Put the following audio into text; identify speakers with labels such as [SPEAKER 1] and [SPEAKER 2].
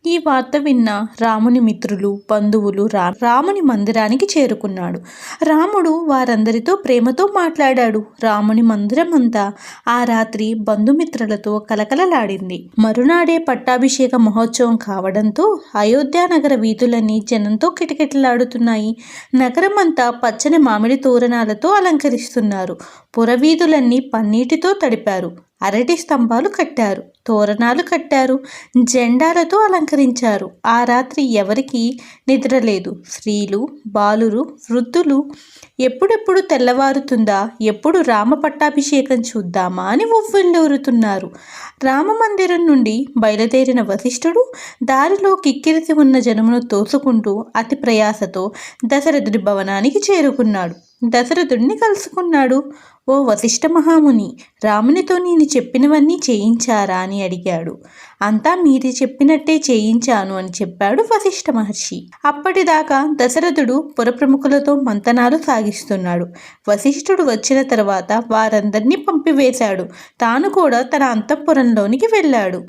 [SPEAKER 1] ఈ వార్త విన్న రాముని మిత్రులు, బంధువులు రాముని మందిరానికి చేరుకున్నాడు. రాముడు వారందరితో ప్రేమతో మాట్లాడాడు. రాముని మందిరం అంతా ఆ రాత్రి బంధుమిత్రులతో కలకలలాడింది. మరునాడే పట్టాభిషేక మహోత్సవం కావడంతో అయోధ్య నగర వీధులన్నీ జనంతో కిటకిటలాడుతున్నాయి. నగరం అంతా పచ్చని మామిడి తోరణాలతో అలంకరిస్తున్నారు. పురవీధులన్నీ పన్నీటితో తడిపారు. అరటి స్తంభాలు కట్టారు, తోరణాలు కట్టారు, జెండాలతో అలంకరించారు. ఆ రాత్రి ఎవరికీ నిద్రలేదు. స్త్రీలు, బాలురు, వృద్ధులు ఎప్పుడెప్పుడు తెల్లవారుతుందా, ఎప్పుడు రామ పట్టాభిషేకం చూద్దామా అని ఉవ్విళ్ళూరుతున్నారు. రామమందిరం నుండి బయలుదేరిన వశిష్ఠుడు దారిలో కిక్కిరిసి ఉన్న జనమును తోసుకుంటూ అతి ప్రయాసతో దశరథుడి భవనానికి చేరుకున్నాడు. దశరథుడిని కలుసుకున్నాడు. ఓ వశిష్ఠ మహాముని, రామునితో నేను చెప్పినవన్నీ చేయించారా అని అడిగాడు. అంతా మీరు చెప్పినట్టే చేయించాను అని చెప్పాడు వశిష్ఠ మహర్షి. అప్పటిదాకా దశరథుడు పురప్రముఖులతో మంతనాలు సాగిస్తున్నాడు. వశిష్ఠుడు వచ్చిన తర్వాత వారందరినీ పంపివేశాడు. తాను కూడా తన అంతఃపురంలోనికి వెళ్ళాడు.